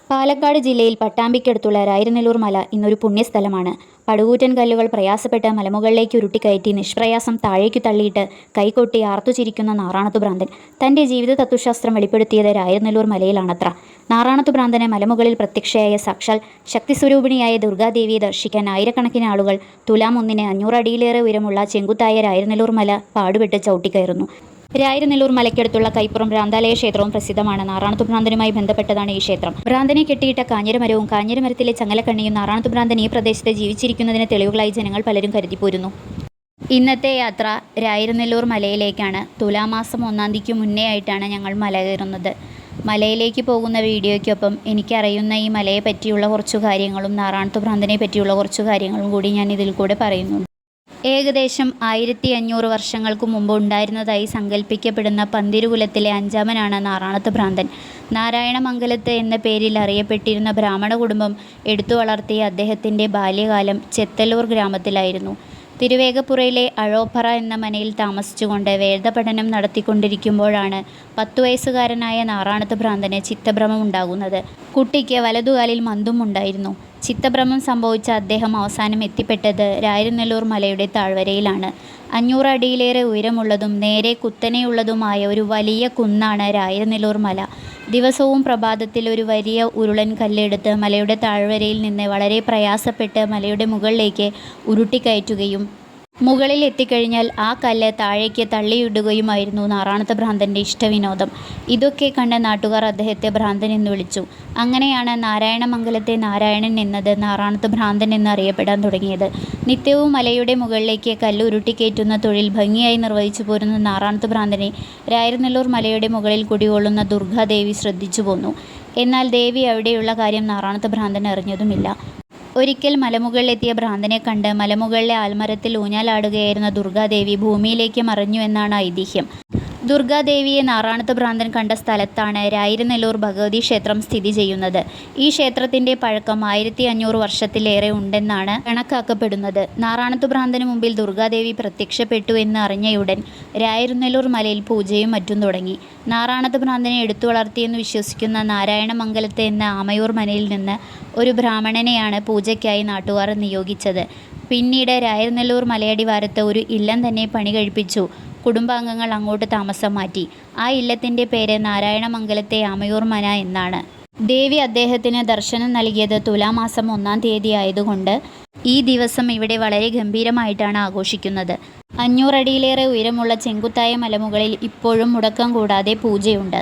പാലക്കാട് ജില്ലയിൽ പട്ടാമ്പിക്കടുത്തുള്ള രായിരുനെല്ലൂർ മല ഇന്നൊരു പുണ്യസ്ഥലമാണ്. പടുകൂറ്റൻ കല്ലുകൾ പ്രയാസപ്പെട്ട് മലമുകളിലേക്ക് ഉരുട്ടിക്കയറ്റി നിഷ്പ്രയാസം താഴേക്കു തള്ളിയിട്ട് കൈകൊട്ടി ആർത്തുചിരിക്കുന്ന നാറാണത്തു ഭ്രാന്തൻ തൻ്റെ ജീവിത തത്വശാസ്ത്രം വെളിപ്പെടുത്തിയത് രായിരുനെല്ലൂർ മലയിലാണത്ര. നാറാണത്തു ഭ്രാന്തന് മലമുകളിൽ പ്രത്യക്ഷയായ സാക്ഷാൽ ശക്തിസ്വരൂപിണിയായ ദുർഗാദേവിയെ ദർശിക്കാൻ ആയിരക്കണക്കിന് ആളുകൾ തുലാം 1-ന് 500 അടിയിലേറെ ഉയരമുള്ള ചെങ്കുത്തായ രായിരുനെല്ലൂർ മല പാടുപെട്ട് ചവിട്ടിക്കയറുന്നു. രായിരുനെല്ലൂർ മലയ്ക്കടുത്തുള്ള കൈപ്പുറം ഭ്രാന്താലയ ക്ഷേത്രവും പ്രസിദ്ധമാണ്. നാറാണത്തു ഭ്രാന്തനുമായി ബന്ധപ്പെട്ടതാണ് ഈ ക്ഷേത്രം. ഭ്രാന്തനെ കെട്ടിയിട്ട കാഞ്ഞിരമരവും കാഞ്ഞിരമരത്തിലെ ചങ്ങലക്കണ്ണിയും നാറാണത്തു ഭ്രാന്തൻ ഈ പ്രദേശത്ത് ജീവിച്ചിരിക്കുന്നതിന് തെളിവുകളായി ജനങ്ങൾ പലരും കരുതിപ്പോരുന്നു. ഇന്നത്തെ യാത്ര രായിരുനെല്ലൂർ മലയിലേക്കാണ്. തുലാമാസം 1-ാം തീയതിക്ക് മുന്നേ ആയിട്ടാണ് ഞങ്ങൾ മല കയറുന്നത്. മലയിലേക്ക് പോകുന്ന വീഡിയോയ്ക്കൊപ്പം എനിക്കറിയുന്ന ഈ മലയെ പറ്റിയുള്ള കുറച്ചു കാര്യങ്ങളും നാറാണത്തു ഭ്രാന്തനെ പറ്റിയുള്ള കുറച്ചു കാര്യങ്ങളും കൂടി ഞാൻ ഇതിൽ കൂടെ പറയുന്നുണ്ട്. ഏകദേശം 1500 വർഷങ്ങൾക്ക് മുമ്പ് ഉണ്ടായിരുന്നതായി സങ്കല്പിക്കപ്പെടുന്ന പന്തിരുകുലത്തിലെ 5-മനാണ് നാറാണത്ത് ഭ്രാന്തൻ. നാരായണമംഗലത്ത് എന്ന പേരിൽ അറിയപ്പെട്ടിരുന്ന ബ്രാഹ്മണ കുടുംബം എടുത്തു വളർത്തിയ അദ്ദേഹത്തിൻ്റെ ബാല്യകാലം ചെത്തല്ലൂർ ഗ്രാമത്തിലായിരുന്നു. തിരുവേഗപ്പുറയിലെ അഴോപ്പറ എന്ന മനയിൽ താമസിച്ചുകൊണ്ട് വേദപഠനം നടത്തിക്കൊണ്ടിരിക്കുമ്പോഴാണ് 10 വയസ്സുകാരനായ നാറാണത്ത് ഭ്രാന്തന് ചിത്തഭ്രമം ഉണ്ടാകുന്നത്. കുട്ടിക്ക് വലതുകാലിൽ മന്തും ഉണ്ടായിരുന്നു. ചിത്തഭ്രമം സംഭവിച്ച അദ്ദേഹം അവസാനം എത്തിപ്പെട്ടത് രായിരുനെല്ലൂർ മലയുടെ താഴ്വരയിലാണ്. 500 അടിയിലേറെ ഉയരമുള്ളതും നേരെ കുത്തനെയുള്ളതുമായ ഒരു വലിയ കുന്നാണ് രായിരുനെല്ലൂർ മല. ദിവസവും പ്രഭാതത്തിൽ ഒരു വലിയ ഉരുളൻ കല്ലെടുത്ത് മലയുടെ താഴ്വരയിൽ നിന്ന് വളരെ പ്രയാസപ്പെട്ട് മലയുടെ മുകളിലേക്ക് ഉരുട്ടിക്കയറ്റുകയും മുകളിൽ എത്തിക്കഴിഞ്ഞാൽ ആ കല്ല് താഴേക്ക് തള്ളിയിടുകയുമായിരുന്നു നാറാണത്ത് ഭ്രാന്തൻ്റെ ഇഷ്ടവിനോദം. ഇതൊക്കെ കണ്ട നാട്ടുകാർ അദ്ദേഹത്തെ ഭ്രാന്തൻ എന്ന് വിളിച്ചു. അങ്ങനെയാണ് നാരായണമംഗലത്തെ നാരായണൻ എന്നത് നാറാണത്ത് ഭ്രാന്തൻ എന്ന് അറിയപ്പെടാൻ തുടങ്ങിയത്. നിത്യവും മലയുടെ മുകളിലേക്ക് കല്ല് ഉരുട്ടിക്കയറ്റുന്ന തൊഴിൽ ഭംഗിയായി നിർവഹിച്ചു പോരുന്ന നാറാണത്ത് ഭ്രാന്തനെ രായിരുനെല്ലൂർ മലയുടെ മുകളിൽ കുടികൊള്ളുന്ന ദുർഗാദേവി ശ്രദ്ധിച്ചു പോന്നു. എന്നാൽ ദേവി അവിടെയുള്ള കാര്യം നാറാണത്ത് ഭ്രാന്തൻ അറിഞ്ഞതുമില്ല. ഒരിക്കൽ മലമുകളിലെത്തിയ ഭ്രാന്തനെ കണ്ട് മലമുകളിലെ ആൽമരത്തിൽ ഊഞ്ഞാലാടുകയായിരുന്ന ദുർഗാദേവി ഭൂമിയിലേക്ക് മറഞ്ഞു എന്നാണ് ഐതിഹ്യം. ദുർഗാദേവിയെ നാറാണത്ത് ഭ്രാന്തൻ കണ്ട സ്ഥലത്താണ് രായിരുനെല്ലൂർ ഭഗവതി ക്ഷേത്രം സ്ഥിതി ചെയ്യുന്നത്. ഈ ക്ഷേത്രത്തിൻ്റെ പഴക്കം 1500 വർഷത്തിലേറെ ഉണ്ടെന്നാണ് കണക്കാക്കപ്പെടുന്നത്. നാറാണത്ത് ഭ്രാന്തന് മുമ്പിൽ ദുർഗാദേവി പ്രത്യക്ഷപ്പെട്ടു എന്ന് അറിഞ്ഞയുടൻ രായിരുനെല്ലൂർ മലയിൽ പൂജയും മറ്റും തുടങ്ങി. നാറാണത്ത് ഭ്രാന്തനെ എടുത്തു വളർത്തിയെന്ന് വിശ്വസിക്കുന്ന നാരായണമംഗലത്ത് എന്ന ആമയൂർ മനയിൽ നിന്ന് ഒരു ബ്രാഹ്മണനെയാണ് പൂജയ്ക്കായി നാട്ടുകാർ നിയോഗിച്ചത്. പിന്നീട് രായിരുനെല്ലൂർ മലയടിവാരത്ത് ഒരു ഇല്ലം തന്നെ പണി കഴിപ്പിച്ചു. കുടുംബാംഗങ്ങൾ അങ്ങോട്ട് താമസം മാറ്റി. ആ ഇല്ലത്തിൻ്റെ പേര് നാരായണമംഗലത്തെ ആമയൂർ മന എന്നാണ്. ദേവി അദ്ദേഹത്തിന് ദർശനം നൽകിയത് തുലാമാസം 1-ാം തീയതി ആയതുകൊണ്ട് ഈ ദിവസം ഇവിടെ വളരെ ഗംഭീരമായിട്ടാണ് ആഘോഷിക്കുന്നത്. 500 അടിയിലേറെ ഉയരമുള്ള ചെങ്കുത്തായ മലമുകളിൽ ഇപ്പോഴും മുടക്കം കൂടാതെ പൂജയുണ്ട്.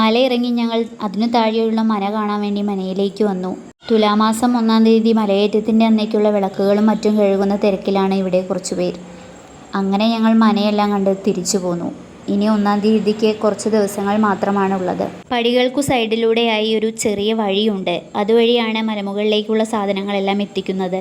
മലയിറങ്ങി ഞങ്ങൾ അതിനു താഴെയുള്ള മന കാണാൻ വേണ്ടി മനയിലേക്ക് വന്നു. തുലാമാസം 1-ാം തീയതി മലയേറ്റത്തിൻ്റെ അന്നേക്കുള്ള വിളക്കുകളും മറ്റും കഴുകുന്ന തിരക്കിലാണ് ഇവിടെ കുറച്ചുപേർ. അങ്ങനെ ഞങ്ങൾ മനയെല്ലാം കണ്ട് തിരിച്ചു പോന്നു. ഇനി 1-ാം തീയതിക്ക് കുറച്ച് ദിവസങ്ങൾ മാത്രമാണുള്ളത്. പടികൾക്കു സൈഡിലൂടെയായി ഒരു ചെറിയ വഴിയുണ്ട്. അതുവഴിയാണ് മലമുകളിലേക്കുള്ള സാധനങ്ങളെല്ലാം എത്തിക്കുന്നത്.